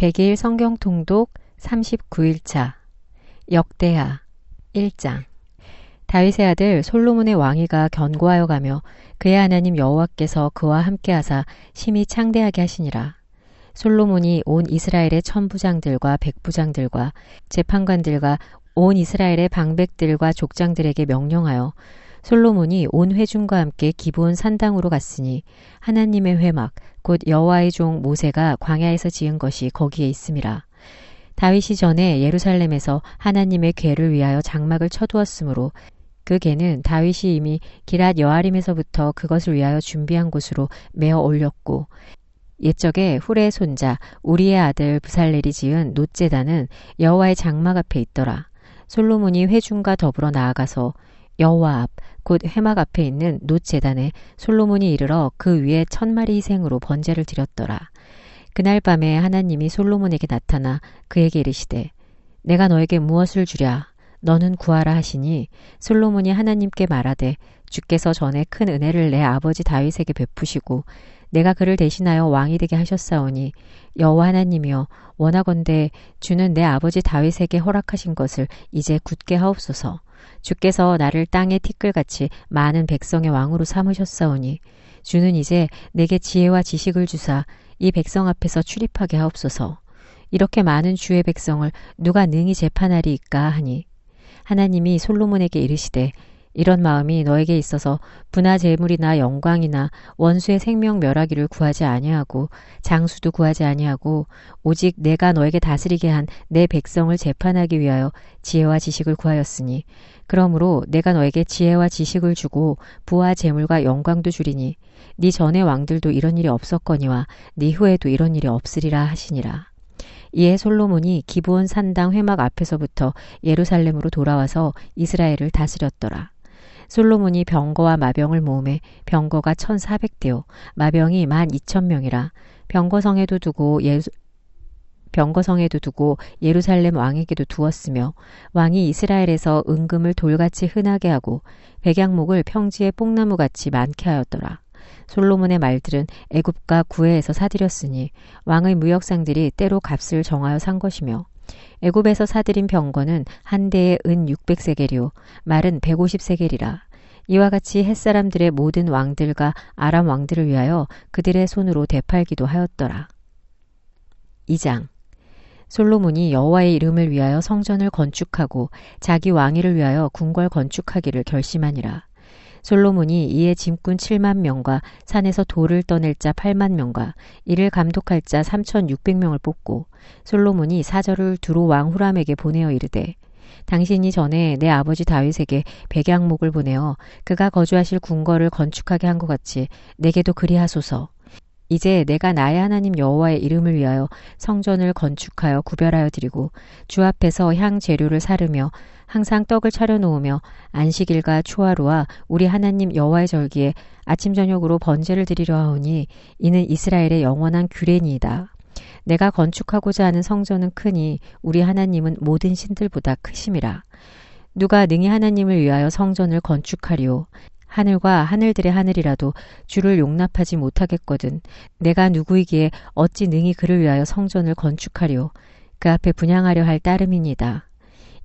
100일 성경 통독 39일차 역대하 1장. 다윗의 아들 솔로몬의 왕위가 견고하여 가며 그의 하나님 여호와께서 그와 함께하사 심히 창대하게 하시니라. 솔로몬이 온 이스라엘의 천부장들과 백부장들과 재판관들과 온 이스라엘의 방백들과 족장들에게 명령하여 솔로몬이 온 회중과 함께 기브온 산당으로 갔으니 하나님의 회막 곧 여호와의 종 모세가 광야에서 지은 것이 거기에 있음이라. 다윗이 전에 예루살렘에서 하나님의 궤를 위하여 장막을 쳐두었으므로 그 궤는 다윗이 이미 기랏 여아림에서부터 그것을 위하여 준비한 곳으로 메어 올렸고, 옛적에 훌의 손자 우리의 아들 부살렐이 지은 놋제단은 여호와의 장막 앞에 있더라. 솔로몬이 회중과 더불어 나아가서 여호와 앞 곧 회막 앞에 있는 놋제단에 솔로몬이 이르러 그 위에 1000마리 희생으로 번제를 드렸더라. 그날 밤에 하나님이 솔로몬에게 나타나 그에게 이르시되 내가 너에게 무엇을 주랴 너는 구하라 하시니, 솔로몬이 하나님께 말하되 주께서 전에 큰 은혜를 내 아버지 다윗에게 베푸시고 내가 그를 대신하여 왕이 되게 하셨사오니 여호와 하나님이여 원하건대 주는 내 아버지 다윗에게 허락하신 것을 이제 굳게 하옵소서. 주께서 나를 땅의 티끌같이 많은 백성의 왕으로 삼으셨사오니 주는 이제 내게 지혜와 지식을 주사 이 백성 앞에서 출입하게 하옵소서. 이렇게 많은 주의 백성을 누가 능히 재판하리이까 하니, 하나님이 솔로몬에게 이르시되 이런 마음이 너에게 있어서 부나 재물이나 영광이나 원수의 생명 멸하기를 구하지 아니하고 장수도 구하지 아니하고 오직 내가 너에게 다스리게 한 내 백성을 재판하기 위하여 지혜와 지식을 구하였으니, 그러므로 내가 너에게 지혜와 지식을 주고 부와 재물과 영광도 주리니 네 전의 왕들도 이런 일이 없었거니와 네 후에도 이런 일이 없으리라 하시니라. 이에 솔로몬이 기브온 산당 회막 앞에서부터 예루살렘으로 돌아와서 이스라엘을 다스렸더라. 솔로몬이 병거와 마병을 모으매 병거가 1400대요 마병이 12,000명이라. 병거성에도 두고 예루살렘 왕에게도 두었으며, 왕이 이스라엘에서 은금을 돌같이 흔하게 하고 백양목을 평지의 뽕나무같이 많게 하였더라. 솔로몬의 말들은 애굽과 구해에서 사들였으니 왕의 무역상들이 때로 값을 정하여 산 것이며, 애굽에서 사들인 병거는 한 대에 은 600세겔이요 말은 150세겔이라. 이와 같이 햇사람들의 모든 왕들과 아람 왕들을 위하여 그들의 손으로 되팔기도 하였더라. 2장. 솔로몬이 여호와의 이름을 위하여 성전을 건축하고 자기 왕위를 위하여 궁궐 건축하기를 결심하니라. 솔로몬이 이에 짐꾼 7만 명과 산에서 돌을 떠낼 자 8만 명과 이를 감독할 자 3,600명을 뽑고, 솔로몬이 사절을 두로 왕 후람에게 보내어 이르되 당신이 전에 내 아버지 다윗에게 백양목을 보내어 그가 거주하실 궁궐을 건축하게 한 것 같이 내게도 그리하소서. 이제 내가 나의 하나님 여호와의 이름을 위하여 성전을 건축하여 구별하여 드리고 주 앞에서 향 재료를 사르며 항상 떡을 차려놓으며 안식일과 초하루와 우리 하나님 여호와의 절기에 아침 저녁으로 번제를 드리려 하오니 이는 이스라엘의 영원한 규례니이다. 내가 건축하고자 하는 성전은 크니 우리 하나님은 모든 신들보다 크심이라. 누가 능히 하나님을 위하여 성전을 건축하리오. 하늘과 하늘들의 하늘이라도 주를 용납하지 못하겠거든 내가 누구이기에 어찌 능히 그를 위하여 성전을 건축하리오. 그 앞에 분향하려 할 따름이니이다.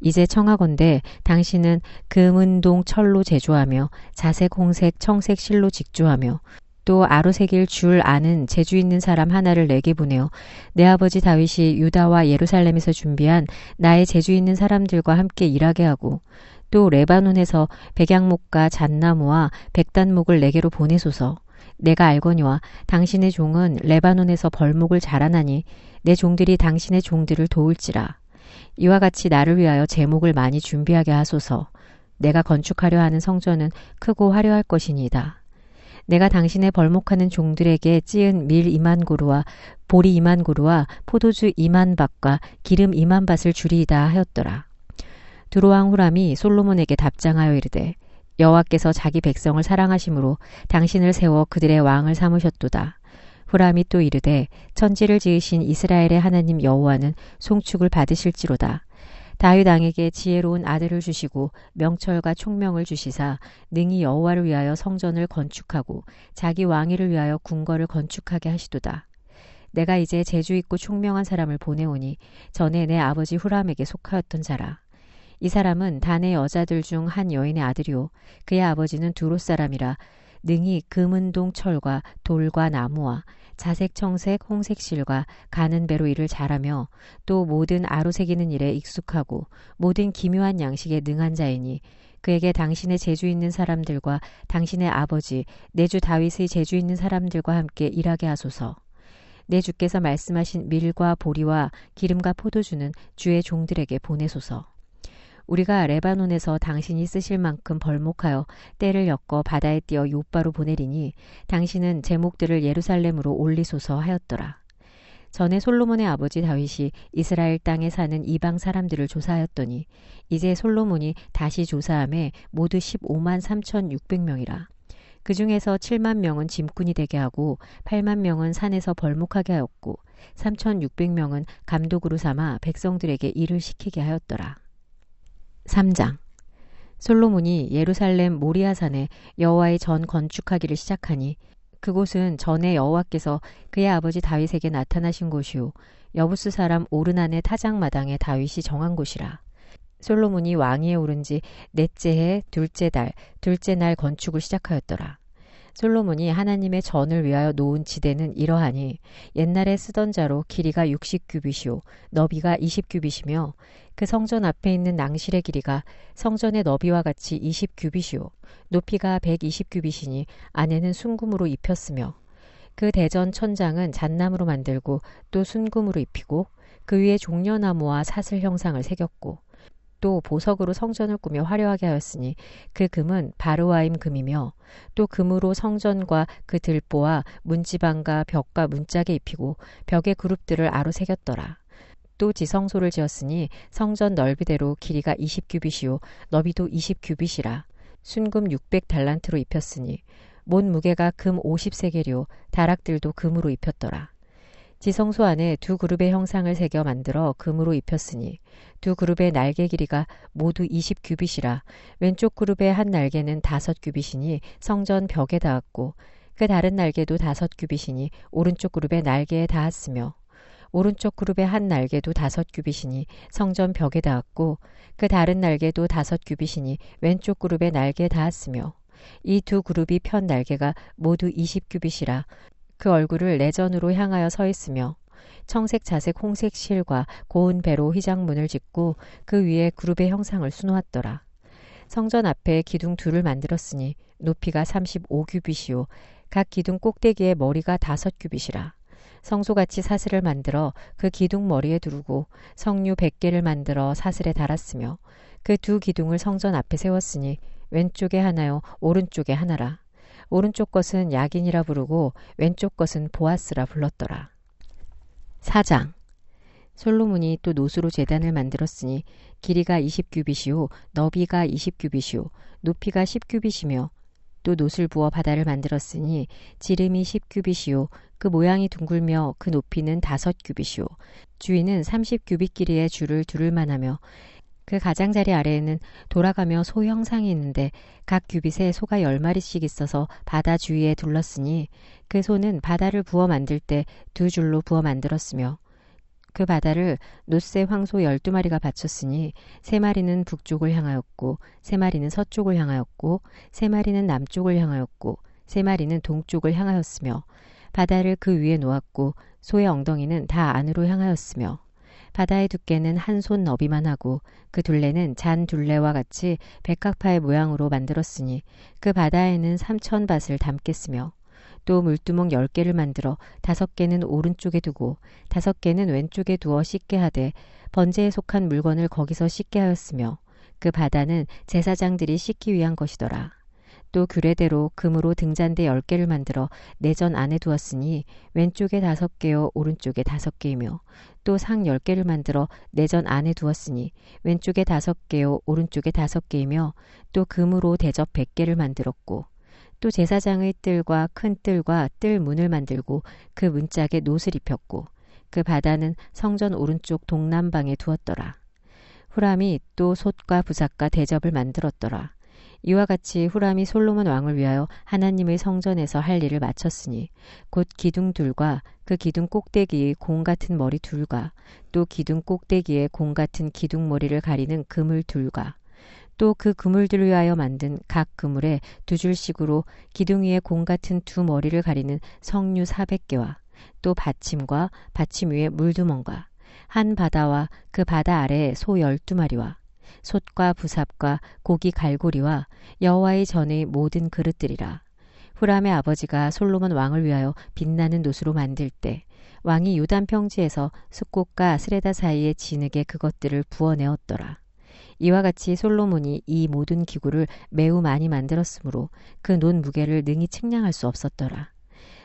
이제 청하건대 당신은 금은동 철로 제조하며 자색 홍색 청색 실로 직조하며 또 아로새길 줄 아는 재주 있는 사람 하나를 내게 보내어 내 아버지 다윗이 유다와 예루살렘에서 준비한 나의 재주 있는 사람들과 함께 일하게 하고, 또 레바논에서 백양목과 잣나무와 백단목을 내게로 보내소서. 내가 알거니와 당신의 종은 레바논에서 벌목을 자라나니 내 종들이 당신의 종들을 도울지라. 이와 같이 나를 위하여 제목을 많이 준비하게 하소서. 내가 건축하려 하는 성전은 크고 화려할 것이니이다. 내가 당신의 벌목하는 종들에게 찌은 밀 2만 고루와 보리 2만 고루와 포도주 2만 밭과 기름 2만 밭을 주리이다 하였더라. 두로왕 후람이 솔로몬에게 답장하여 이르되 여호와께서 자기 백성을 사랑하심으로 당신을 세워 그들의 왕을 삼으셨도다. 후람이 또 이르되 천지를 지으신 이스라엘의 하나님 여호와는 송축을 받으실지로다. 다윗 왕에게 지혜로운 아들을 주시고 명철과 총명을 주시사 능히 여호와를 위하여 성전을 건축하고 자기 왕위를 위하여 궁궐을 건축하게 하시도다. 내가 이제 재주 있고 총명한 사람을 보내오니 전에 내 아버지 후람에게 속하였던 자라. 이 사람은 단의 여자들 중 한 여인의 아들이요 그의 아버지는 두롯 사람이라 능히 금은동 철과 돌과 나무와 자색 청색 홍색 실과 가는 배로 일을 잘하며 또 모든 아로새기는 일에 익숙하고 모든 기묘한 양식에 능한 자이니 그에게 당신의 재주 있는 사람들과 당신의 아버지 내 주 다윗의 재주 있는 사람들과 함께 일하게 하소서. 내 주께서 말씀하신 밀과 보리와 기름과 포도주는 주의 종들에게 보내소서. 우리가 레바논에서 당신이 쓰실 만큼 벌목하여 떼를 엮어 바다에 띄어 요바로 보내리니 당신은 제목들을 예루살렘으로 올리소서 하였더라. 전에 솔로몬의 아버지 다윗이 이스라엘 땅에 사는 이방 사람들을 조사하였더니 이제 솔로몬이 다시 조사함에 모두 15만 3,600명이라. 그 중에서 7만 명은 짐꾼이 되게 하고 8만 명은 산에서 벌목하게 하였고 3,600명은 감독으로 삼아 백성들에게 일을 시키게 하였더라. 3장. 솔로몬이 예루살렘 모리아산에 여호와의 전 건축하기를 시작하니 그곳은 전에 여호와께서 그의 아버지 다윗에게 나타나신 곳이요 여부스 사람 오르난의 타작마당에 다윗이 정한 곳이라. 솔로몬이 왕위에 오른 지 넷째 해 둘째 달 둘째 날 건축을 시작하였더라. 솔로몬이 하나님의 전을 위하여 놓은 지대는 이러하니 옛날에 쓰던 자로 길이가 60규빗이요 너비가 20규빗이며 그 성전 앞에 있는 낭실의 길이가 성전의 너비와 같이 20규빗이요 높이가 120규빗이니 안에는 순금으로 입혔으며 그 대전 천장은 잣나무로 만들고 또 순금으로 입히고 그 위에 종려나무와 사슬 형상을 새겼고 또 보석으로 성전을 꾸며 화려하게 하였으니 그 금은 바르와임 금이며 또 금으로 성전과 그 들보와 문지방과 벽과 문짝에 입히고 벽의 그룹들을 아로 새겼더라. 또 지성소를 지었으니 성전 넓이대로 길이가 20규빗이요 너비도 20규빗이라. 순금 600달란트로 입혔으니 못 무게가 금 50세겔이요 다락들도 금으로 입혔더라. 지성소 안에 두 그룹의 형상을 새겨 만들어 금으로 입혔으니 두 그룹의 날개 길이가 모두 20규빗이라. 왼쪽 그룹의 한 날개는 5규빗이니 성전 벽에 닿았고 그 다른 날개도 5규빗이니 오른쪽 그룹의 날개에 닿았으며 오른쪽 그룹의 한 날개도 5규빗이니 성전 벽에 닿았고 그 다른 날개도 5규빗이니 왼쪽 그룹의 날개에 닿았으며 이 두 그룹이 편 날개가 모두 20규빗이라. 그 얼굴을 내전으로 향하여 서 있으며 청색 자색 홍색 실과 고운 배로 휘장문을 짓고 그 위에 그룹의 형상을 수놓았더라. 성전 앞에 기둥 둘을 만들었으니 높이가 35규빗이요 각 기둥 꼭대기에 머리가 5규빗이라. 성소같이 사슬을 만들어 그 기둥 머리에 두르고 성류 100개를 만들어 사슬에 달았으며 그 두 기둥을 성전 앞에 세웠으니 왼쪽에 하나요 오른쪽에 하나라. 오른쪽 것은 야긴이라 부르고 왼쪽 것은 보아스라 불렀더라. 4장. 솔로몬이 또 노수로 제단을 만들었으니 길이가 20규빗이요 너비가 20규빗이요 높이가 10규빗이며 또 노술 부어 바다를 만들었으니 지름이 10규빗이요 그 모양이 둥글며 그 높이는 5규빗이요 주위는 30규빗 길이의 줄을 두를 만하며 그 가장자리 아래에는 돌아가며 소 형상이 있는데 각 규빗에 소가 10마리씩 있어서 바다 주위에 둘렀으니 그 소는 바다를 부어 만들 때 두 줄로 부어 만들었으며 그 바다를 놋새 황소 12마리가 바쳤으니 3마리는 북쪽을 향하였고 3마리는 서쪽을 향하였고 3마리는 남쪽을 향하였고 3마리는 동쪽을 향하였으며 바다를 그 위에 놓았고 소의 엉덩이는 다 안으로 향하였으며 바다의 두께는 한 손 너비만 하고 그 둘레는 잔 둘레와 같이 백합화의 모양으로 만들었으니 그 바다에는 3,000밭을 담겠으며 또 물두멍 10개를 만들어 5개는 오른쪽에 두고 5개는 왼쪽에 두어 씻게 하되 번제에 속한 물건을 거기서 씻게 하였으며 그 바다는 제사장들이 씻기 위한 것이더라. 또 규례대로 금으로 등잔대 10개를 만들어 내전 안에 두었으니 왼쪽에 5개요 오른쪽에 5개이며 또 상 10개를 만들어 내전 안에 두었으니 왼쪽에 5개요 오른쪽에 5개이며 또 금으로 대접 100개를 만들었고 또 제사장의 뜰과 큰 뜰과 뜰 문을 만들고 그 문짝에 놋을 입혔고 그 바다는 성전 오른쪽 동남방에 두었더라. 후람이 또 솥과 부삭과 대접을 만들었더라. 이와 같이 후람이 솔로몬 왕을 위하여 하나님의 성전에서 할 일을 마쳤으니 곧 기둥 둘과 그 기둥 꼭대기의 공 같은 머리 둘과 또 기둥 꼭대기에 공 같은 기둥 머리를 가리는 그물 둘과 또 그 그물들을 위하여 만든 각 그물에 두 줄씩으로 기둥 위에 공 같은 두 머리를 가리는 석류 400개와 또 받침과 받침 위에 물두멍과 한 바다와 그 바다 아래에 소 12마리와 솥과 부삽과 고기 갈고리와 여호와의 전의 모든 그릇들이라. 후람의 아버지가 솔로몬 왕을 위하여 빛나는 놋으로 만들 때 왕이 요단 평지에서 숫꽃과 스레다 사이의 진흙에 그것들을 부어내었더라. 이와 같이 솔로몬이 이 모든 기구를 매우 많이 만들었으므로 그 놋 무게를 능히 측량할 수 없었더라.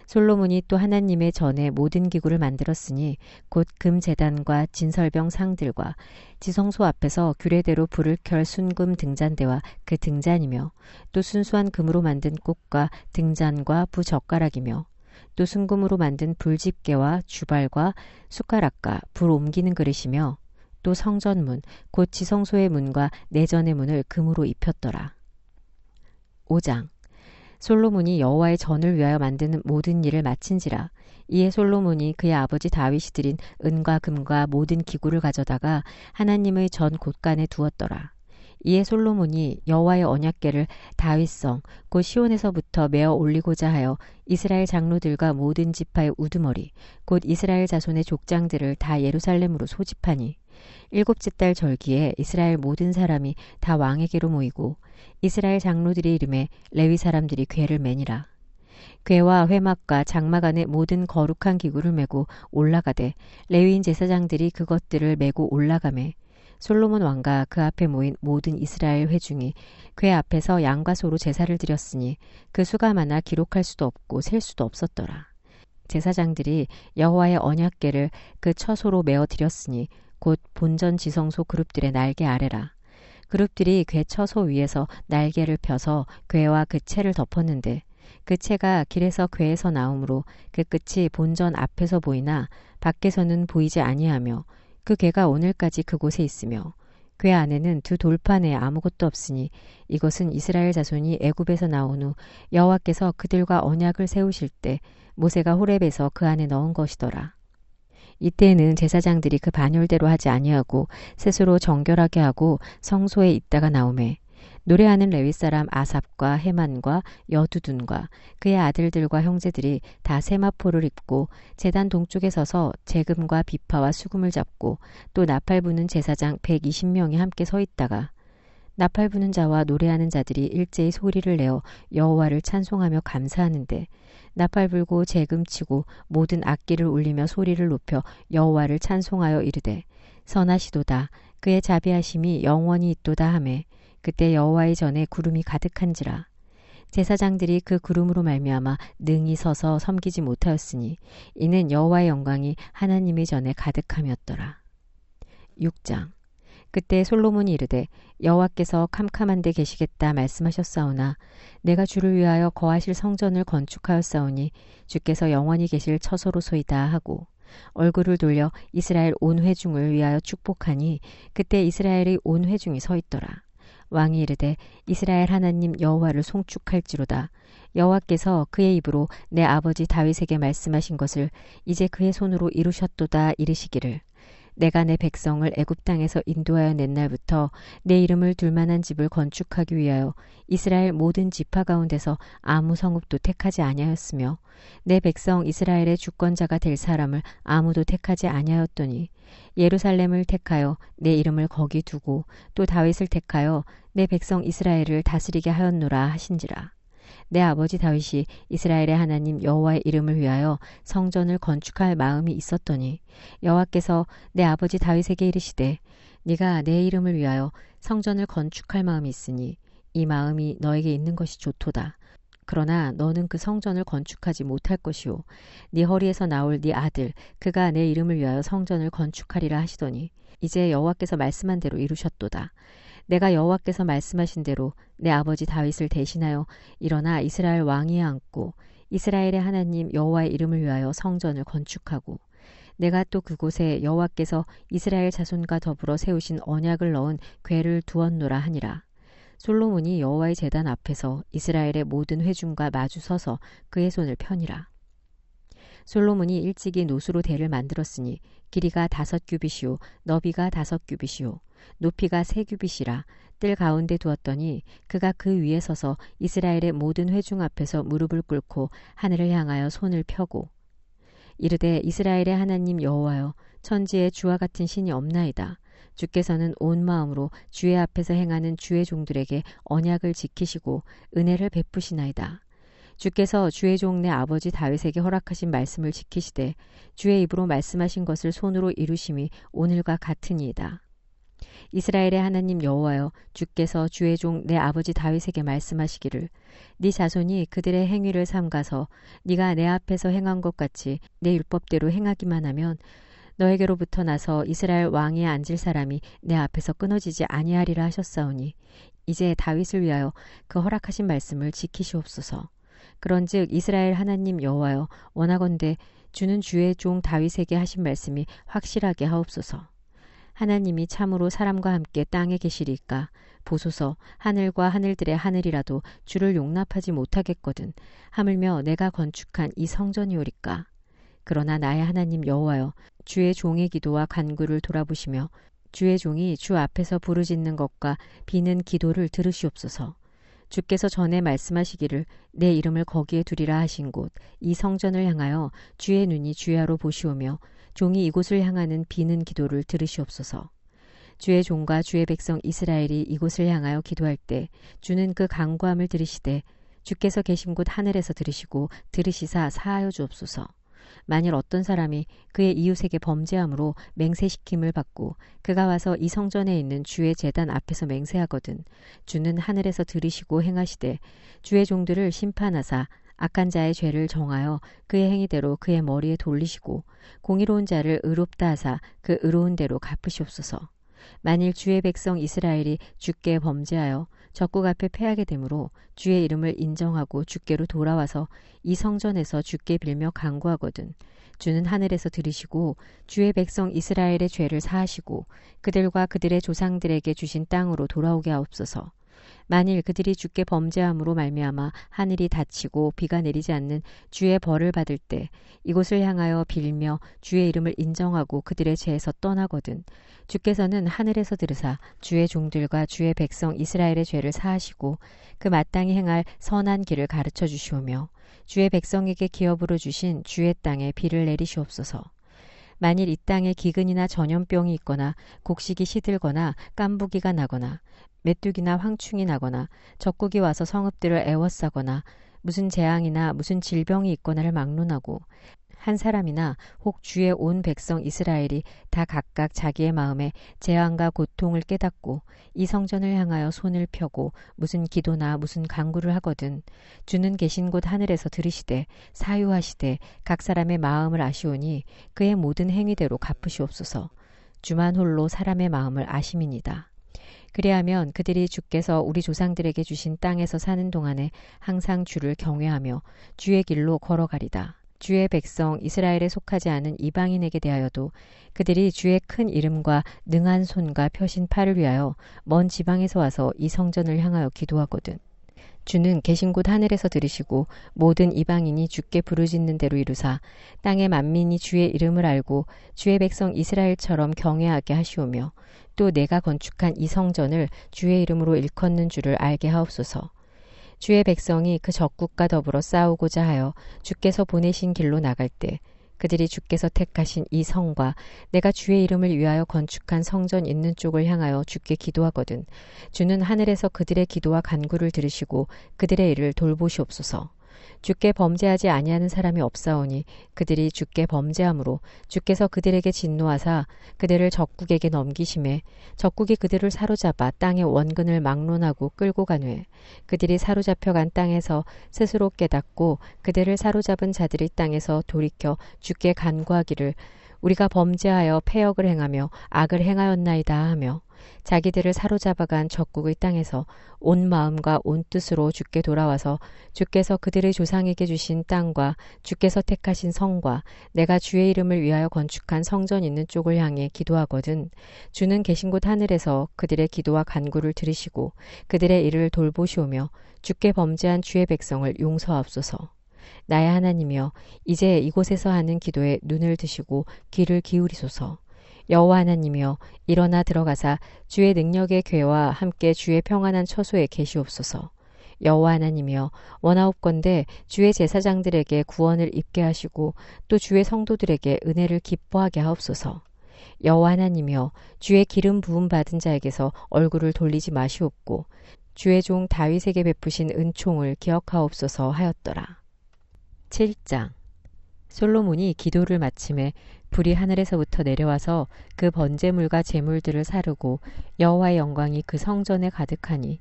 솔로몬이 또 하나님의 전에 모든 기구를 만들었으니 곧 금제단과 진설병 상들과 지성소 앞에서 규례대로 불을 켤 순금 등잔대와 그 등잔이며 또 순수한 금으로 만든 꽃과 등잔과 부젓가락이며 또 순금으로 만든 불집게와 주발과 숟가락과 불 옮기는 그릇이며 또 성전문 곧 지성소의 문과 내전의 문을 금으로 입혔더라. 5장 솔로몬이 여호와의 전을 위하여 만드는 모든 일을 마친지라. 이에 솔로몬이 그의 아버지 다윗이 드린 은과 금과 모든 기구를 가져다가 하나님의 전 곳간에 두었더라. 이에 솔로몬이 여호와의 언약궤를 다윗성 곧 시온에서부터 메어 올리고자 하여 이스라엘 장로들과 모든 지파의 우두머리 곧 이스라엘 자손의 족장들을 다 예루살렘으로 소집하니 7째 달 절기에 이스라엘 모든 사람이 다 왕에게로 모이고 이스라엘 장로들의 이름에 레위 사람들이 궤를 매니라. 궤와 회막과 장막 안에 모든 거룩한 기구를 메고 올라가되 레위인 제사장들이 그것들을 메고 올라가매 솔로몬 왕과 그 앞에 모인 모든 이스라엘 회중이 궤 앞에서 양과 소로 제사를 드렸으니 그 수가 많아 기록할 수도 없고 셀 수도 없었더라. 제사장들이 여호와의 언약궤를 그 처소로 메어 드렸으니 곧 본전 지성소 그룹들의 날개 아래라. 그룹들이 궤 처소 위에서 날개를 펴서 궤와 그 채를 덮었는데 그 채가 길에서 궤에서 나오므로 그 끝이 본전 앞에서 보이나 밖에서는 보이지 아니하며 그 궤가 오늘까지 그곳에 있으며 궤 안에는 두 돌판에 아무것도 없으니 이것은 이스라엘 자손이 애굽에서 나온 후 여호와께서 그들과 언약을 세우실 때 모세가 호렙에서 그 안에 넣은 것이더라. 이때에는 제사장들이 그 반열대로 하지 아니하고 스스로 정결하게 하고 성소에 있다가 나오매 노래하는 레위 사람 아삽과 헤만과 여두둔과 그의 아들들과 형제들이 다 세마포를 입고 제단 동쪽에 서서 재금과 비파와 수금을 잡고 또 나팔 부는 제사장 120명이 함께 서 있다가 나팔 부는 자와 노래하는 자들이 일제히 소리를 내어 여호와를 찬송하며 감사하는데 나팔 불고 재금 치고 모든 악기를 울리며 소리를 높여 여호와를 찬송하여 이르되 선하시도다 그의 자비하심이 영원히 있도다 하매 그때 여호와의 전에 구름이 가득한지라. 제사장들이 그 구름으로 말미암아 능히 서서 섬기지 못하였으니 이는 여호와의 영광이 하나님의 전에 가득함이었더라. 6장 그때 솔로몬이 이르되 여호와께서 캄캄한 데 계시겠다 말씀하셨사오나 내가 주를 위하여 거하실 성전을 건축하였사오니 주께서 영원히 계실 처소로소이다 하고 얼굴을 돌려 이스라엘 온 회중을 위하여 축복하니 그때 이스라엘의 온 회중이 서 있더라. 왕이 이르되 이스라엘 하나님 여호와를 송축할지로다. 여호와께서 그의 입으로 내 아버지 다윗에게 말씀하신 것을 이제 그의 손으로 이루셨도다 이르시기를 내가 내 백성을 애굽 땅에서 인도하여 낸 날부터 내 이름을 둘 만한 집을 건축하기 위하여 이스라엘 모든 지파 가운데서 아무 성읍도 택하지 아니하였으며 내 백성 이스라엘의 주권자가 될 사람을 아무도 택하지 아니하였더니 예루살렘을 택하여 내 이름을 거기 두고 또 다윗을 택하여 내 백성 이스라엘을 다스리게 하였노라 하신지라. 내 아버지 다윗이 이스라엘의 하나님 여호와의 이름을 위하여 성전을 건축할 마음이 있었더니 여호와께서 내 아버지 다윗에게 이르시되 네가 내 이름을 위하여 성전을 건축할 마음이 있으니 이 마음이 너에게 있는 것이 좋도다. 그러나 너는 그 성전을 건축하지 못할 것이요 네 허리에서 나올 네 아들 그가 내 이름을 위하여 성전을 건축하리라 하시더니 이제 여호와께서 말씀한 대로 이루셨도다. 내가 여호와께서 말씀하신 대로 내 아버지 다윗을 대신하여 일어나 이스라엘 왕위에 앉고 이스라엘의 하나님 여호와의 이름을 위하여 성전을 건축하고 내가 또 그곳에 여호와께서 이스라엘 자손과 더불어 세우신 언약을 넣은 궤를 두었노라 하니라. 솔로몬이 여호와의 제단 앞에서 이스라엘의 모든 회중과 마주 서서 그의 손을 펴니라. 솔로몬이 일찍이 노수로 대를 만들었으니 길이가 5규빗이요 너비가 5규빗이요 높이가 3규빗이라 뜰 가운데 두었더니 그가 그 위에 서서 이스라엘의 모든 회중 앞에서 무릎을 꿇고 하늘을 향하여 손을 펴고 이르되 이스라엘의 하나님 여호와여 천지에 주와 같은 신이 없나이다. 주께서는 온 마음으로 주의 앞에서 행하는 주의 종들에게 언약을 지키시고 은혜를 베푸시나이다. 주께서 주의 종 내 아버지 다윗에게 허락하신 말씀을 지키시되 주의 입으로 말씀하신 것을 손으로 이루심이 오늘과 같으니이다. 이스라엘의 하나님 여호와여 주께서 주의 종 내 아버지 다윗에게 말씀하시기를 네 자손이 그들의 행위를 삼가서 네가 내 앞에서 행한 것 같이 내 율법대로 행하기만 하면 너에게로부터 나서 이스라엘 왕위에 앉을 사람이 내 앞에서 끊어지지 아니하리라 하셨사오니 이제 다윗을 위하여 그 허락하신 말씀을 지키시옵소서. 그런즉 이스라엘 하나님 여호와여 원하건대 주는 주의 종 다윗에게 하신 말씀이 확실하게 하옵소서. 하나님이 참으로 사람과 함께 땅에 계시리까 보소서 하늘과 하늘들의 하늘이라도 주를 용납하지 못하겠거든 하물며 내가 건축한 이 성전이오리까. 그러나 나의 하나님 여호와여 주의 종의 기도와 간구를 돌아보시며 주의 종이 주 앞에서 부르짖는 것과 비는 기도를 들으시옵소서. 주께서 전에 말씀하시기를 내 이름을 거기에 두리라 하신 곳 이 성전을 향하여 주의 눈이 주야로 보시오며 종이 이곳을 향하는 비는 기도를 들으시옵소서. 주의 종과 주의 백성 이스라엘이 이곳을 향하여 기도할 때 주는 그 간구함을 들으시되 주께서 계신 곳 하늘에서 들으시고 들으시사 사하여 주옵소서. 만일 어떤 사람이 그의 이웃에게 범죄함으로 맹세시킴을 받고 그가 와서 이 성전에 있는 주의 제단 앞에서 맹세하거든 주는 하늘에서 들으시고 행하시되 주의 종들을 심판하사 악한 자의 죄를 정하여 그의 행위대로 그의 머리에 돌리시고 공의로운 자를 의롭다 하사 그 의로운 대로 갚으시옵소서. 만일 주의 백성 이스라엘이 주께 범죄하여 적국 앞에 패하게 되므로 주의 이름을 인정하고 주께로 돌아와서 이 성전에서 주께 빌며 간구하거든 주는 하늘에서 들으시고 주의 백성 이스라엘의 죄를 사하시고 그들과 그들의 조상들에게 주신 땅으로 돌아오게 하옵소서. 만일 그들이 주께 범죄함으로 말미암아 하늘이 닫히고 비가 내리지 않는 주의 벌을 받을 때 이곳을 향하여 빌며 주의 이름을 인정하고 그들의 죄에서 떠나거든 주께서는 하늘에서 들으사 주의 종들과 주의 백성 이스라엘의 죄를 사하시고 그 마땅히 행할 선한 길을 가르쳐 주시오며 주의 백성에게 기업으로 주신 주의 땅에 비를 내리시옵소서. 만일 이 땅에 기근이나 전염병이 있거나 곡식이 시들거나 깐부기가 나거나 메뚜기나 황충이 나거나 적국이 와서 성읍들을 애워싸거나 무슨 재앙이나 무슨 질병이 있거나를 막론하고 한 사람이나 혹 주의 온 백성 이스라엘이 다 각각 자기의 마음에 재앙과 고통을 깨닫고 이 성전을 향하여 손을 펴고 무슨 기도나 무슨 간구를 하거든 주는 계신 곳 하늘에서 들으시되 사유하시되 각 사람의 마음을 아시오니 그의 모든 행위대로 갚으시옵소서. 주만 홀로 사람의 마음을 아심이니이다. 그리하면 그들이 주께서 우리 조상들에게 주신 땅에서 사는 동안에 항상 주를 경외하며 주의 길로 걸어가리다. 주의 백성 이스라엘에 속하지 않은 이방인에게 대하여도 그들이 주의 큰 이름과 능한 손과 펴신 팔을 위하여 먼 지방에서 와서 이 성전을 향하여 기도하거든. 주는 계신 곳 하늘에서 들으시고 모든 이방인이 주께 부르짖는 대로 이루사 땅의 만민이 주의 이름을 알고 주의 백성 이스라엘처럼 경외하게 하시오며 또 내가 건축한 이 성전을 주의 이름으로 일컫는 줄을 알게 하옵소서. 주의 백성이 그 적국과 더불어 싸우고자 하여 주께서 보내신 길로 나갈 때 그들이 주께서 택하신 이 성과 내가 주의 이름을 위하여 건축한 성전 있는 쪽을 향하여 주께 기도하거든 주는 하늘에서 그들의 기도와 간구를 들으시고 그들의 일을 돌보시옵소서. 주께 범죄하지 아니하는 사람이 없사오니 그들이 주께 범죄함으로 주께서 그들에게 진노하사 그들을 적국에게 넘기심에 적국이 그들을 사로잡아 땅의 원근을 막론하고 끌고 간 후에 그들이 사로잡혀간 땅에서 스스로 깨닫고 그들을 사로잡은 자들이 땅에서 돌이켜 주께 간구하기를 우리가 범죄하여 패역을 행하며 악을 행하였나이다 하며 자기들을 사로잡아간 적국의 땅에서 온 마음과 온 뜻으로 주께 돌아와서 주께서 그들의 조상에게 주신 땅과 주께서 택하신 성과 내가 주의 이름을 위하여 건축한 성전 있는 쪽을 향해 기도하거든 주는 계신 곳 하늘에서 그들의 기도와 간구를 들으시고 그들의 일을 돌보시오며 주께 범죄한 주의 백성을 용서하옵소서. 나의 하나님이여 이제 이곳에서 하는 기도에 눈을 드시고 귀를 기울이소서. 여호와 하나님이여 일어나 들어가사 주의 능력의 궤와 함께 주의 평안한 처소에 계시옵소서. 여호와 하나님이여 원하옵건대 주의 제사장들에게 구원을 입게 하시고 또 주의 성도들에게 은혜를 기뻐하게 하옵소서. 여호와 하나님이여 주의 기름 부음 받은 자에게서 얼굴을 돌리지 마시옵고 주의 종 다윗에게 베푸신 은총을 기억하옵소서 하였더라. 7장 솔로몬이 기도를 마침에 불이 하늘에서부터 내려와서 그 번제물과 제물들을 사르고 여호와의 영광이 그 성전에 가득하니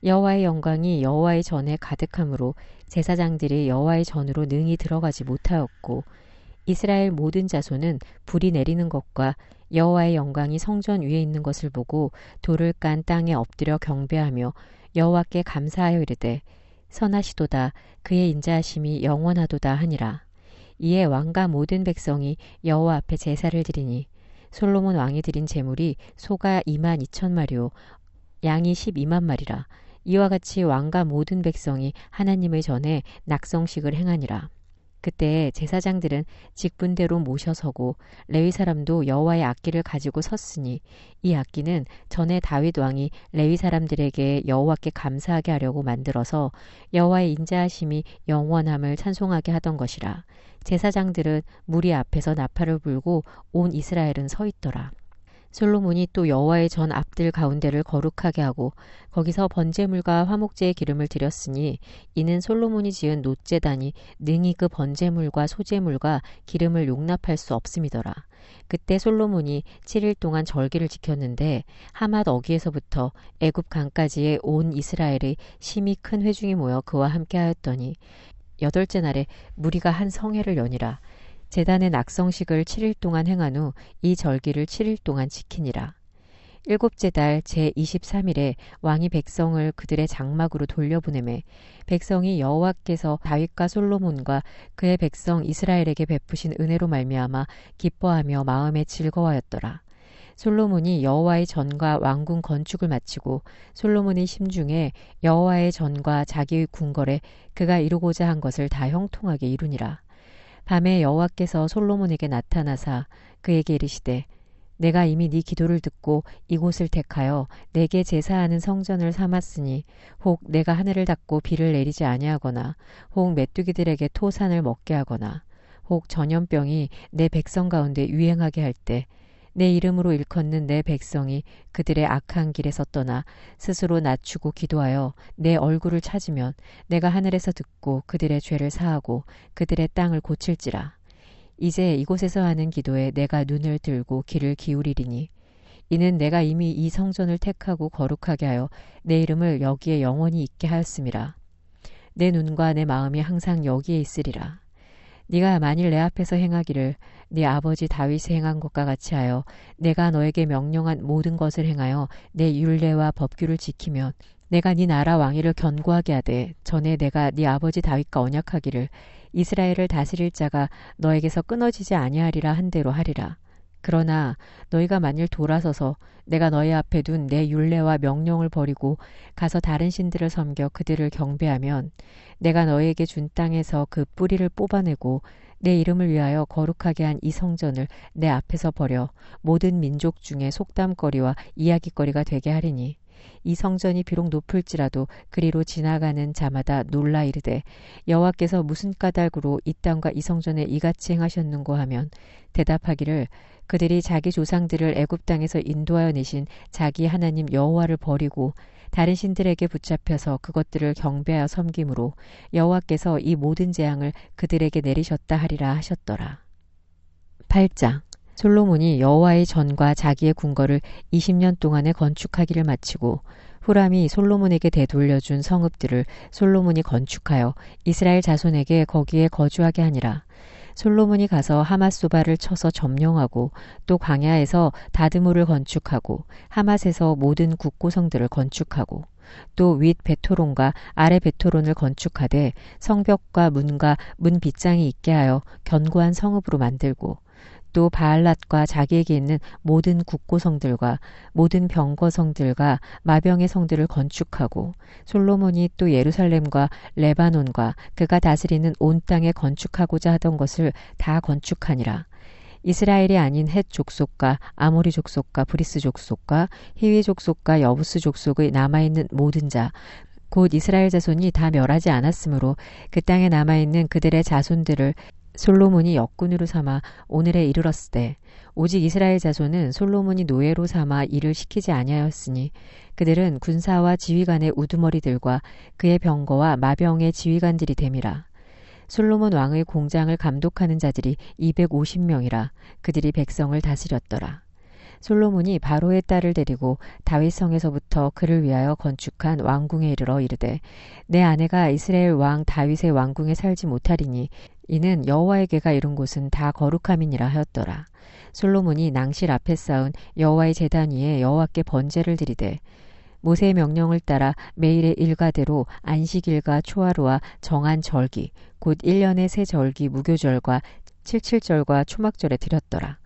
여호와의 영광이 여호와의 전에 가득함으로 제사장들이 여호와의 전으로 능히 들어가지 못하였고 이스라엘 모든 자손은 불이 내리는 것과 여호와의 영광이 성전 위에 있는 것을 보고 돌을 깐 땅에 엎드려 경배하며 여호와께 감사하여 이르되 선하시도다 그의 인자하심이 영원하도다 하니라. 이에 왕과 모든 백성이 여호와 앞에 제사를 드리니 솔로몬 왕이 드린 제물이 소가 22,000마리요 양이 12만 마리라. 이와 같이 왕과 모든 백성이 하나님의 전에 낙성식을 행하니라. 그때 제사장들은 직분대로 모셔서고 레위 사람도 여호와의 악기를 가지고 섰으니 이 악기는 전에 다윗 왕이 레위 사람들에게 여호와께 감사하게 하려고 만들어서 여호와의 인자하심이 영원함을 찬송하게 하던 것이라. 제사장들은 무리 앞에서 나팔을 불고 온 이스라엘은 서 있더라. 솔로몬이 또 여호와의 전 앞들 가운데를 거룩하게 하고 거기서 번제물과 화목제의 기름을 드렸으니 이는 솔로몬이 지은 놋제단이 능히 그 번제물과 소제물과 기름을 용납할 수 없음이더라. 그때 솔로몬이 7일 동안 절기를 지켰는데 하맛 어귀에서부터 애굽 강까지의 온 이스라엘의 심히 큰 회중이 모여 그와 함께 하였더니 8째 날에 무리가 한 성회를 여니라. 제단의 낙성식을 7일 동안 행한 후 이 절기를 7일 동안 지키니라. 7째 달 제23일에 왕이 백성을 그들의 장막으로 돌려보내매 백성이 여호와께서 다윗과 솔로몬과 그의 백성 이스라엘에게 베푸신 은혜로 말미암아 기뻐하며 마음에 즐거워하였더라. 솔로몬이 여호와의 전과 왕궁 건축을 마치고 솔로몬의 심중에 여호와의 전과 자기의 궁궐에 그가 이루고자 한 것을 다 형통하게 이루니라. 밤에 여호와께서 솔로몬에게 나타나사 그에게 이르시되 내가 이미 네 기도를 듣고 이곳을 택하여 내게 제사하는 성전을 삼았으니 혹 내가 하늘을 닫고 비를 내리지 아니하거나 혹 메뚜기들에게 토산을 먹게 하거나 혹 전염병이 내 백성 가운데 유행하게 할 때 내 이름으로 일컫는 내 백성이 그들의 악한 길에서 떠나 스스로 낮추고 기도하여 내 얼굴을 찾으면 내가 하늘에서 듣고 그들의 죄를 사하고 그들의 땅을 고칠지라. 이제 이곳에서 하는 기도에 내가 눈을 들고 귀를 기울이리니 이는 내가 이미 이 성전을 택하고 거룩하게 하여 내 이름을 여기에 영원히 있게 하였음이라. 내 눈과 내 마음이 항상 여기에 있으리라. 네가 만일 내 앞에서 행하기를 네 아버지 다윗이 행한 것과 같이 하여 내가 너에게 명령한 모든 것을 행하여 내 율례와 법규를 지키면 내가 네 나라 왕위를 견고하게 하되 전에 내가 네 아버지 다윗과 언약하기를 이스라엘을 다스릴 자가 너에게서 끊어지지 아니하리라 한 대로 하리라. 그러나 너희가 만일 돌아서서 내가 너희 앞에 둔 내 율례와 명령을 버리고 가서 다른 신들을 섬겨 그들을 경배하면 내가 너희에게 준 땅에서 그 뿌리를 뽑아내고 내 이름을 위하여 거룩하게 한 이 성전을 내 앞에서 버려 모든 민족 중에 속담거리와 이야기거리가 되게 하리니 이 성전이 비록 높을지라도 그리로 지나가는 자마다 놀라 이르되 여호와께서 무슨 까닭으로 이 땅과 이 성전에 이같이 행하셨는고 하면 대답하기를 그들이 자기 조상들을 애굽 땅에서 인도하여 내신 자기 하나님 여호와를 버리고 다른 신들에게 붙잡혀서 그것들을 경배하여 섬김으로 여호와께서 이 모든 재앙을 그들에게 내리셨다 하리라 하셨더라. 8장 솔로몬이 여호와의 전과 자기의 궁궐을 20년 동안에 건축하기를 마치고 후람이 솔로몬에게 되돌려준 성읍들을 솔로몬이 건축하여 이스라엘 자손에게 거기에 거주하게 하니라. 솔로몬이 가서 하맛소바를 쳐서 점령하고 또 광야에서 다드모를 건축하고 하맛에서 모든 국고성들을 건축하고 또 윗 베토론과 아래 베토론을 건축하되 성벽과 문과 문 빗장이 있게 하여 견고한 성읍으로 만들고 또 바알랏과 자기에게 있는 모든 국고성들과 모든 병거성들과 마병의 성들을 건축하고 솔로몬이 또 예루살렘과 레바논과 그가 다스리는 온 땅에 건축하고자 하던 것을 다 건축하니라. 이스라엘이 아닌 헷 족속과 아모리 족속과 브리스 족속과 히위 족속과 여부스 족속의 남아있는 모든 자 곧 이스라엘 자손이 다 멸하지 않았으므로 그 땅에 남아있는 그들의 자손들을 솔로몬이 역군으로 삼아 오늘에 이르렀으되 오직 이스라엘 자손은 솔로몬이 노예로 삼아 일을 시키지 아니하였으니 그들은 군사와 지휘관의 우두머리들과 그의 병거와 마병의 지휘관들이 됨이라. 솔로몬 왕의 공장을 감독하는 자들이 250명이라 그들이 백성을 다스렸더라. 솔로몬이 바로의 딸을 데리고 다윗성에서부터 그를 위하여 건축한 왕궁에 이르러 이르되 내 아내가 이스라엘 왕 다윗의 왕궁에 살지 못하리니 이는 여호와에게가 이룬 곳은 다 거룩함이니라 하였더라. 솔로몬이 낭실 앞에 쌓은 여호와의 제단 위에 여호와께 번제를 드리되 모세의 명령을 따라 매일의 일과대로 안식일과 초하루와 정한 절기 곧 1년의 새 절기 무교절과 칠칠절과 초막절에 드렸더라.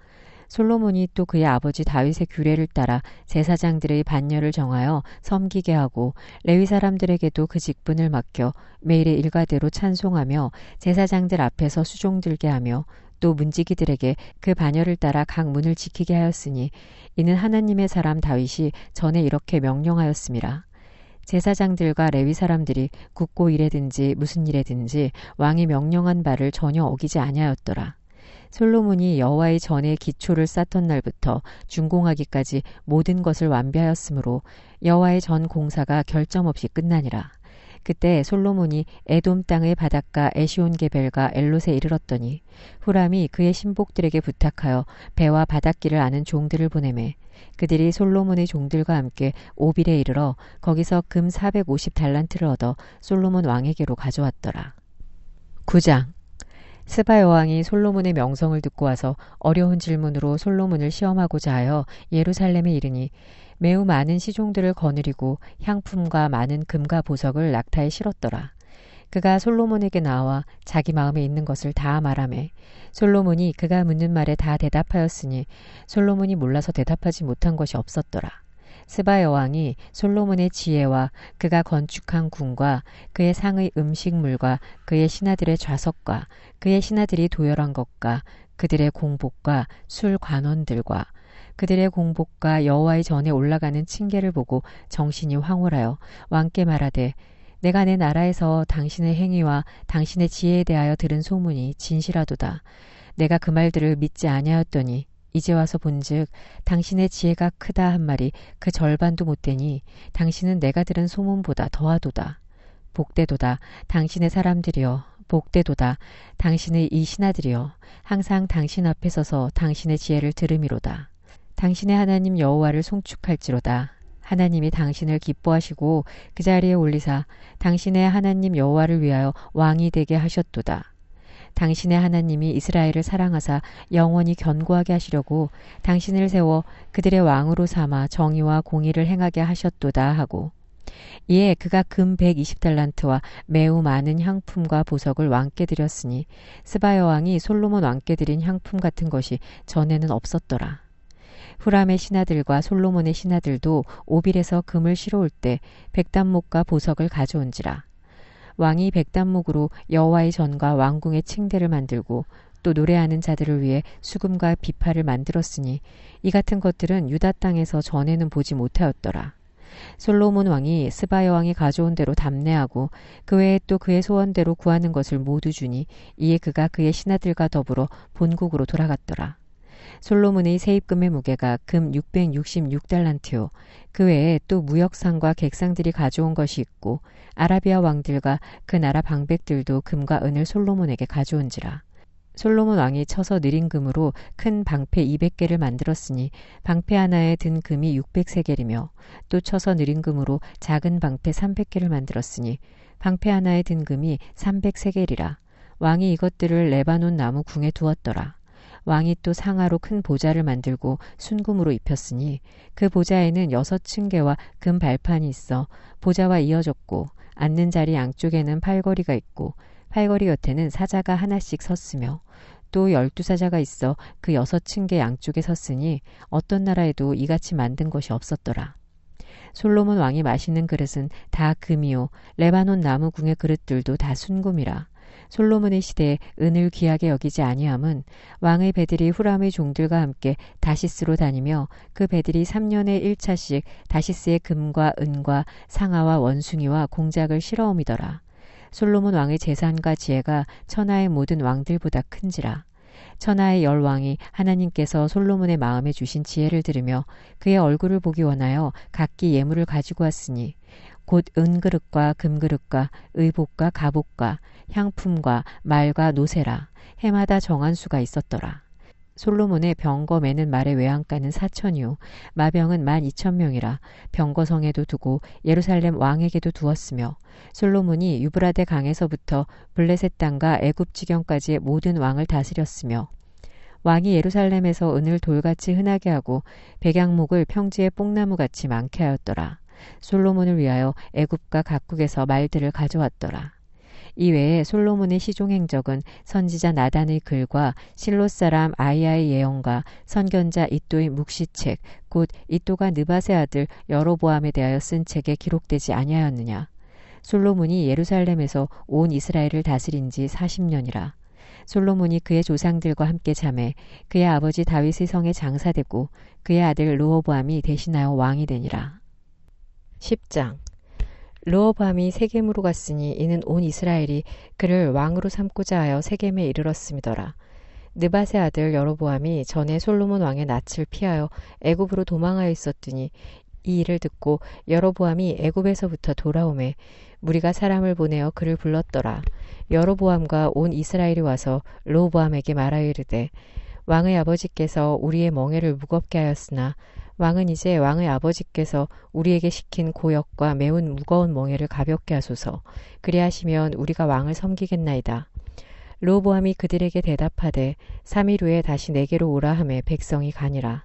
솔로몬이 또 그의 아버지 다윗의 규례를 따라 제사장들의 반열을 정하여 섬기게 하고 레위 사람들에게도 그 직분을 맡겨 매일의 일과대로 찬송하며 제사장들 앞에서 수종 들게 하며 또 문지기들에게 그 반열을 따라 각 문을 지키게 하였으니 이는 하나님의 사람 다윗이 전에 이렇게 명령하였음이라. 제사장들과 레위 사람들이 국고 일에든지 무슨 일에든지 왕이 명령한 바를 전혀 어기지 아니하였더라. 솔로몬이 여호와의 전에 기초를 쌓던 날부터 준공하기까지 모든 것을 완비하였으므로 여호와의 전 공사가 결점 없이 끝나니라. 그때 솔로몬이 에돔 땅의 바닷가 에시온게벨과 엘롯에 이르렀더니 후람이 그의 신복들에게 부탁하여 배와 바닷길을 아는 종들을 보내매 그들이 솔로몬의 종들과 함께 오빌에 이르러 거기서 금 450달란트를 얻어 솔로몬 왕에게로 가져왔더라. 9장 스바 여왕이 솔로몬의 명성을 듣고 와서 어려운 질문으로 솔로몬을 시험하고자 하여 예루살렘에 이르니 매우 많은 시종들을 거느리고 향품과 많은 금과 보석을 낙타에 실었더라. 그가 솔로몬에게 나와 자기 마음에 있는 것을 다 말하매 솔로몬이 그가 묻는 말에 다 대답하였으니 솔로몬이 몰라서 대답하지 못한 것이 없었더라. 스바 여왕이 솔로몬의 지혜와 그가 건축한 궁과 그의 상의 음식물과 그의 신하들의 좌석과 그의 신하들이 도열한 것과 그들의 공복과 술 관원들과 그들의 공복과 여호와의 전에 올라가는 층계를 보고 정신이 황홀하여 왕께 말하되 내가 내 나라에서 당신의 행위와 당신의 지혜에 대하여 들은 소문이 진실하도다. 내가 그 말들을 믿지 아니하였더니 이제 와서 본즉 당신의 지혜가 크다 한 말이 그 절반도 못되니 당신은 내가 들은 소문보다 더하도다. 복되도다 당신의 사람들이여 복되도다 당신의 이 신하들이여 항상 당신 앞에 서서 당신의 지혜를 들음이로다. 당신의 하나님 여호와를 송축할지로다. 하나님이 당신을 기뻐하시고 그 자리에 올리사 당신의 하나님 여호와를 위하여 왕이 되게 하셨도다. 당신의 하나님이 이스라엘을 사랑하사 영원히 견고하게 하시려고 당신을 세워 그들의 왕으로 삼아 정의와 공의를 행하게 하셨도다 하고 이에 그가 금 120달란트와 매우 많은 향품과 보석을 왕께 드렸으니 스바 여왕이 솔로몬 왕께 드린 향품 같은 것이 전에는 없었더라. 후람의 신하들과 솔로몬의 신하들도 오빌에서 금을 실어올 때 백단목과 보석을 가져온지라. 왕이 백단목으로 여호와의 전과 왕궁의 층대를 만들고 또 노래하는 자들을 위해 수금과 비파를 만들었으니 이 같은 것들은 유다 땅에서 전에는 보지 못하였더라. 솔로몬 왕이 스바 여왕이 가져온 대로 담내하고 그 외에 또 그의 소원대로 구하는 것을 모두 주니 이에 그가 그의 신하들과 더불어 본국으로 돌아갔더라. 솔로몬의 세입금의 무게가 금 666달란트요. 그 외에 또 무역상과 객상들이 가져온 것이 있고 아라비아 왕들과 그 나라 방백들도 금과 은을 솔로몬에게 가져온지라. 솔로몬 왕이 쳐서 느린 금으로 큰 방패 200개를 만들었으니 방패 하나에 든 금이 600세겔이며 또 쳐서 느린 금으로 작은 방패 300개를 만들었으니 방패 하나에 든 금이 300세겔이라. 왕이 이것들을 레바논 나무 궁에 두었더라. 왕이 또 상아로 큰 보좌를 만들고 순금으로 입혔으니 그 보좌에는 6층계와 금 발판이 있어 보좌와 이어졌고 앉는 자리 양쪽에는 팔걸이가 있고 팔걸이 곁에는 사자가 하나씩 섰으며 또 12사자가 있어 그 6층계 양쪽에 섰으니 어떤 나라에도 이같이 만든 것이 없었더라. 솔로몬 왕이 마시는 그릇은 다 금이요 레바논 나무 궁의 그릇들도 다 순금이라. 솔로몬의 시대에 은을 귀하게 여기지 아니함은 왕의 배들이 후람의 종들과 함께 다시스로 다니며 그 배들이 3년에 1차씩 다시스의 금과 은과 상아와 원숭이와 공작을 실어옴이더라. 솔로몬 왕의 재산과 지혜가 천하의 모든 왕들보다 큰지라. 천하의 10왕이 하나님께서 솔로몬의 마음에 주신 지혜를 들으며 그의 얼굴을 보기 원하여 각기 예물을 가지고 왔으니 곧 은그릇과 금그릇과 의복과 갑옷과 향품과 말과 노새라. 해마다 정한 수가 있었더라. 솔로몬의 병거 매는 말의 외양간은 4천이요 마병은 12,000명이라. 병거성에도 두고 예루살렘 왕에게도 두었으며 솔로몬이 유브라데 강에서부터 블레셋 땅과 애굽 지경까지의 모든 왕을 다스렸으며 왕이 예루살렘에서 은을 돌같이 흔하게 하고 백양목을 평지의 뽕나무같이 많게 하였더라. 솔로몬을 위하여 애굽과 각국에서 말들을 가져왔더라. 이외에 솔로몬의 시종 행적은 선지자 나단의 글과 실롯 사람 아이야의 예언과 선견자 이또의 묵시책 곧 이또가 느밧의 아들 여로보암에 대하여 쓴 책에 기록되지 아니하였느냐. 솔로몬이 예루살렘에서 온 이스라엘을 다스린 지 40년이라. 솔로몬이 그의 조상들과 함께 잠에 그의 아버지 다윗의 성에 장사되고 그의 아들 르호보암이 대신하여 왕이 되니라. 10장. 르호보암이 세겜으로 갔으니 이는 온 이스라엘이 그를 왕으로 삼고자 하여 세겜에 이르렀음이더라. 느밧의 아들 여로보암이 전에 솔로몬 왕의 낯을 피하여 애굽으로 도망하여 있었더니 이 일을 듣고 여로보암이 애굽에서부터 돌아오매 무리가 사람을 보내어 그를 불렀더라. 여로보암과 온 이스라엘이 와서 르호보암에게 말하여 이르되 왕의 아버지께서 우리의 멍에를 무겁게 하였으나 왕은 이제 왕의 아버지께서 우리에게 시킨 고역과 매운 무거운 멍에를 가볍게 하소서. 그리하시면 우리가 왕을 섬기겠나이다. 르호보암이 그들에게 대답하되 3일 후에 다시 내게로 오라 하매 백성이 가니라.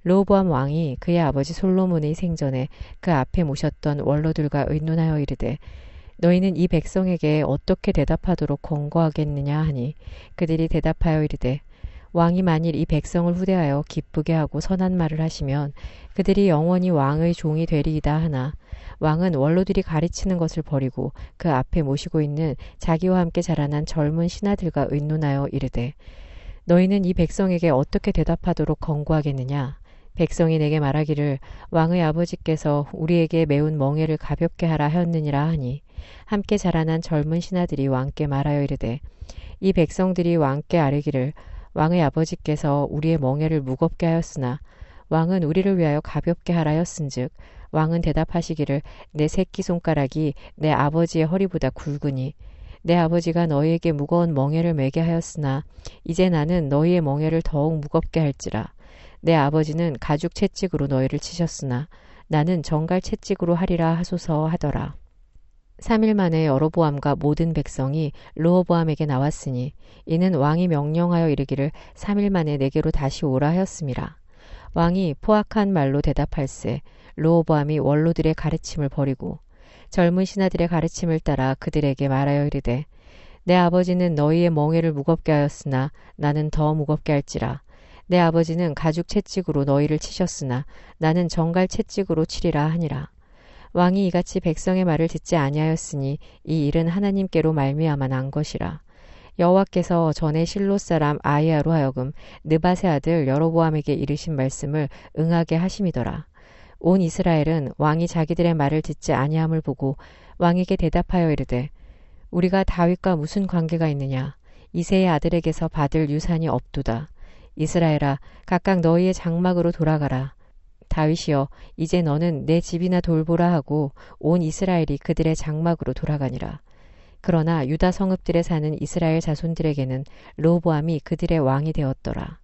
르호보암 왕이 그의 아버지 솔로몬의 생전에 그 앞에 모셨던 원로들과 의논하여 이르되 너희는 이 백성에게 어떻게 대답하도록 권고하겠느냐 하니 그들이 대답하여 이르되 왕이 만일 이 백성을 후대하여 기쁘게 하고 선한 말을 하시면 그들이 영원히 왕의 종이 되리이다 하나 왕은 원로들이 가르치는 것을 버리고 그 앞에 모시고 있는 자기와 함께 자라난 젊은 신하들과 의논하여 이르되 너희는 이 백성에게 어떻게 대답하도록 권고하겠느냐. 백성이 내게 말하기를 왕의 아버지께서 우리에게 매운 멍에를 가볍게 하라 하였느니라 하니 함께 자라난 젊은 신하들이 왕께 말하여 이르되 이 백성들이 왕께 아뢰기를 왕의 아버지께서 우리의 멍에를 무겁게 하였으나 왕은 우리를 위하여 가볍게 하라 하였은즉 왕은 대답하시기를 내 새끼손가락이 내 아버지의 허리보다 굵으니 내 아버지가 너희에게 무거운 멍에를 매게 하였으나 이제 나는 너희의 멍에를 더욱 무겁게 할지라. 내 아버지는 가죽 채찍으로 너희를 치셨으나 나는 정갈 채찍으로 하리라 하소서 하더라. 3일 만에 여로보암과 모든 백성이 르호보암에게 나왔으니 이는 왕이 명령하여 이르기를 3일 만에 내게로 다시 오라 하였음이라. 왕이 포악한 말로 대답할세 르호보암이 원로들의 가르침을 버리고 젊은 신하들의 가르침을 따라 그들에게 말하여 이르되 내 아버지는 너희의 멍에를 무겁게 하였으나 나는 더 무겁게 할지라. 내 아버지는 가죽 채찍으로 너희를 치셨으나 나는 정갈 채찍으로 치리라 하니라. 왕이 이같이 백성의 말을 듣지 아니하였으니 이 일은 하나님께로 말미암아 난 것이라. 여호와께서 전에 실롯 사람 아이야로 하여금 느밧의 아들 여로보암에게 이르신 말씀을 응하게 하심이더라. 온 이스라엘은 왕이 자기들의 말을 듣지 아니함을 보고 왕에게 대답하여 이르되 우리가 다윗과 무슨 관계가 있느냐. 이새의 아들에게서 받을 유산이 없도다. 이스라엘아 각각 너희의 장막으로 돌아가라. 다윗이여 이제 너는 내 집이나 돌보라 하고 온 이스라엘이 그들의 장막으로 돌아가니라. 그러나 유다 성읍들에 사는 이스라엘 자손들에게는 르호보암이 그들의 왕이 되었더라.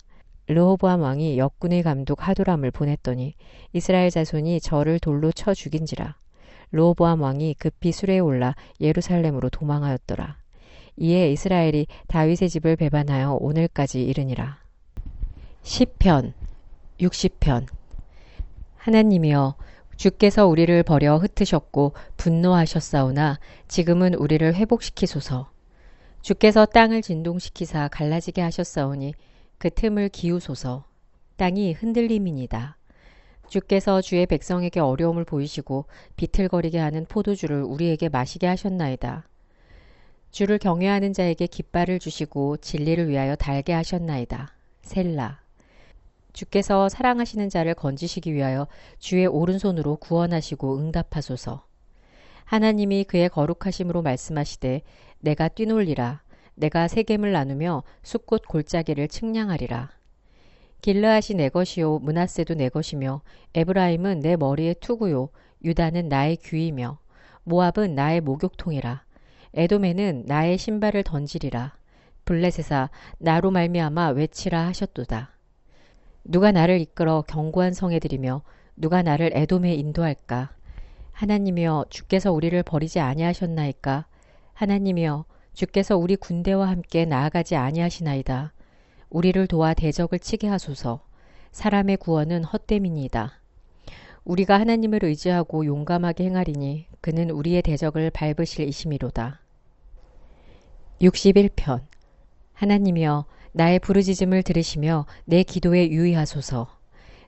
르호보암 왕이 역군의 감독 하도람을 보냈더니 이스라엘 자손이 저를 돌로 쳐 죽인지라. 르호보암 왕이 급히 수레에 올라 예루살렘으로 도망하였더라. 이에 이스라엘이 다윗의 집을 배반하여 오늘까지 이르니라. 시편 60편. 하나님이여, 주께서 우리를 버려 흩으셨고 분노하셨사오나 지금은 우리를 회복시키소서. 주께서 땅을 진동시키사 갈라지게 하셨사오니 그 틈을 기우소서. 땅이 흔들림이니이다. 주께서 주의 백성에게 어려움을 보이시고 비틀거리게 하는 포도주를 우리에게 마시게 하셨나이다. 주를 경외하는 자에게 깃발을 주시고 진리를 위하여 달게 하셨나이다. 셀라. 주께서 사랑하시는 자를 건지시기 위하여 주의 오른손으로 구원하시고 응답하소서. 하나님이 그의 거룩하심으로 말씀하시되 내가 뛰놀리라. 내가 세겜을 나누며 숫꽃 골짜기를 측량하리라. 길르앗이 내 것이요 므낫세도 내 것이며 에브라임은 내 머리의 투구요 유다는 나의 귀이며 모압은 나의 목욕통이라. 에돔에는 나의 신발을 던지리라. 블레셋아 나로 말미암아 외치라 하셨도다. 누가 나를 이끌어 견고한 성에 들이며 누가 나를 에돔에 인도할까? 하나님이여, 주께서 우리를 버리지 아니하셨나이까? 하나님이여, 주께서 우리 군대와 함께 나아가지 아니하시나이다. 우리를 도와 대적을 치게 하소서. 사람의 구원은 헛됨이니이다. 우리가 하나님을 의지하고 용감하게 행하리니 그는 우리의 대적을 밟으실 이심이로다. 61편. 하나님이여, 나의 부르짖음을 들으시며 내 기도에 유의하소서.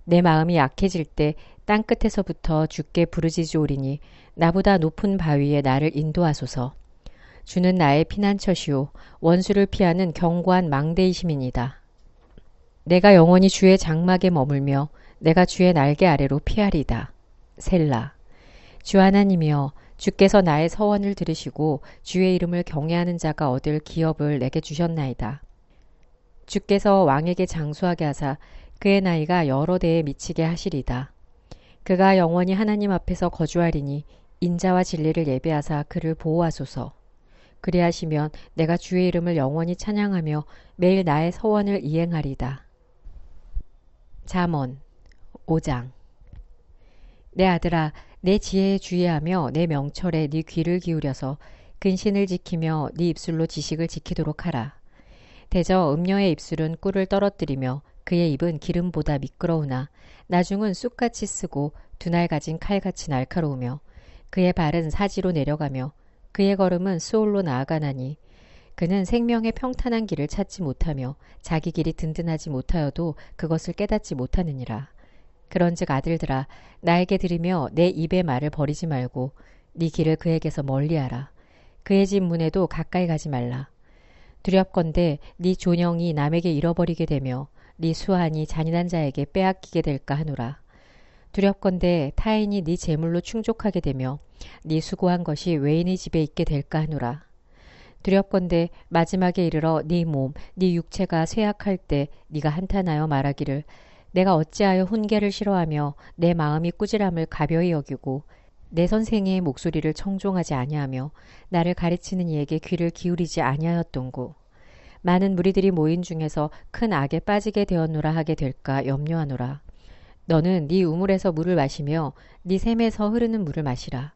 내 마음이 약해질 때 땅끝에서부터 주께 부르짖으오리니 나보다 높은 바위에 나를 인도하소서. 주는 나의 피난처시오 원수를 피하는 견고한 망대이심이니이다. 내가 영원히 주의 장막에 머물며 내가 주의 날개 아래로 피하리다. 셀라. 주 하나님이여, 주께서 나의 서원을 들으시고 주의 이름을 경외하는 자가 얻을 기업을 내게 주셨나이다. 주께서 왕에게 장수하게 하사 그의 나이가 여러 대에 미치게 하시리다. 그가 영원히 하나님 앞에서 거주하리니 인자와 진리를 예배하사 그를 보호하소서. 그리하시면 내가 주의 이름을 영원히 찬양하며 매일 나의 서원을 이행하리다. 잠언 5장. 내 아들아, 내 지혜에 주의하며 내 명철에 네 귀를 기울여서 근신을 지키며 네 입술로 지식을 지키도록 하라. 대저 음녀의 입술은 꿀을 떨어뜨리며 그의 입은 기름보다 미끄러우나 나중은 쑥같이 쓰고 두날 가진 칼같이 날카로우며 그의 발은 사지로 내려가며 그의 걸음은 수올로 나아가나니 그는 생명의 평탄한 길을 찾지 못하며 자기 길이 든든하지 못하여도 그것을 깨닫지 못하느니라. 그런즉 아들들아, 나에게 들으며 내 입의 말을 버리지 말고 네 길을 그에게서 멀리하라. 그의 집 문에도 가까이 가지 말라. 두렵건대 네 존영이 남에게 잃어버리게 되며 네 수한이 잔인한 자에게 빼앗기게 될까 하노라. 두렵건대 타인이 네 재물로 충족하게 되며 네 수고한 것이 외인의 집에 있게 될까 하노라. 두렵건대 마지막에 이르러 네 몸, 네 육체가 쇠약할 때 네가 한탄하여 말하기를 내가 어찌하여 훈계를 싫어하며 내 마음이 꾸지람을 가벼이 여기고 내 선생의 목소리를 청종하지 아니하며 나를 가르치는 이에게 귀를 기울이지 아니하였던고. 많은 무리들이 모인 중에서 큰 악에 빠지게 되었노라 하게 될까 염려하노라. 너는 네 우물에서 물을 마시며 네 샘에서 흐르는 물을 마시라.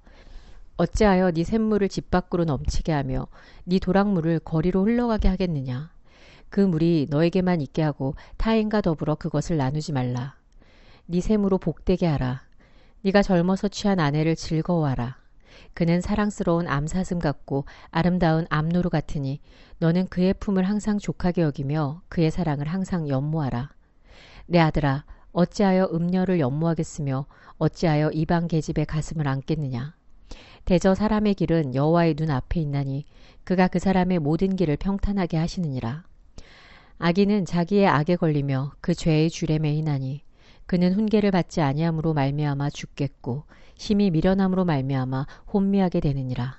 어찌하여 네 샘물을 집 밖으로 넘치게 하며 네 도랑물을 거리로 흘러가게 하겠느냐. 그 물이 너에게만 있게 하고 타인과 더불어 그것을 나누지 말라. 네 샘으로 복되게 하라. 네가 젊어서 취한 아내를 즐거워하라. 그는 사랑스러운 암사슴 같고 아름다운 암노루 같으니 너는 그의 품을 항상 족하게 여기며 그의 사랑을 항상 연모하라. 내 아들아, 어찌하여 음녀를 연모하겠으며 어찌하여 이방 계집의 가슴을 안겠느냐. 대저 사람의 길은 여호와의 눈 앞에 있나니 그가 그 사람의 모든 길을 평탄하게 하시느니라. 악인은 자기의 악에 걸리며 그 죄의 줄에 매이나니 그는 훈계를 받지 아니함으로 말미암아 죽겠고 심히 미련함으로 말미암아 혼미하게 되느니라.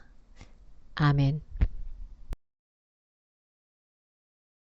아멘.